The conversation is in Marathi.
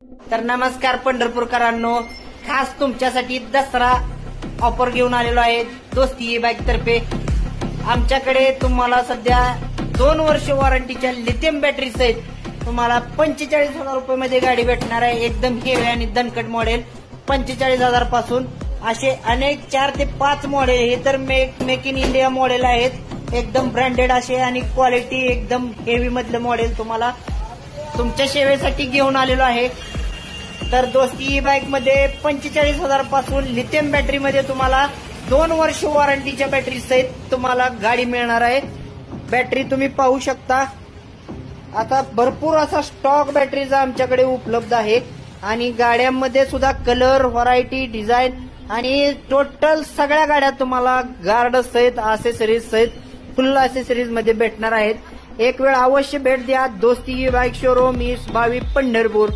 तर नमस्कार पंढरपूरकरांनो, खास तुमच्यासाठी दसरा ऑफर घेऊन आलेलो आहे दोस्ती ई बाईक तर्फे। आमच्याकडे तुम्हाला सध्या 2 वर्ष वॉरंटीच्या लिथियम बॅटरी सहित तुम्हाला 45,000 रुपये गाडी भेटणार आहे। एकदम हेवी आणि दणकट मॉडेल 45,000 पासून असे अनेक 4 ते 5 मॉडेल हे तर मेक इन इंडिया मॉडेल आहेत। एकदम ब्रँडेड असे आणि क्वालिटी एकदम हेवी मधले मॉडेल तुम्हाला तुमच्या सेवेसाठी घेऊन आलेलो आहे। तर दोस्ती ई बाईक मध्ये 45,000 पासून लिथियम बॅटरी मध्ये तुम्हाला 2 वर्ष वॉरंटीच्या बॅटरी सहित तुम्हाला गाडी मिळणार आहे। बॅटरी तुम्ही पाहू शकता, आता भरपूर असा स्टॉक बॅटरीचा आमच्याकडे उपलब्ध आहे आणि गाड्यांमध्ये सुद्धा कलर, व्हरायटी, डिझाईन आणि टोटल सगळ्या गाड्या तुम्हाला गार्ड सहित, असेसरीज सहित, फुल असेसरीज मध्ये भेटणार आहेत। एक वेळ अवश्य भेट द्या दोस्ती e bike showroom, east 22 Pandharpur.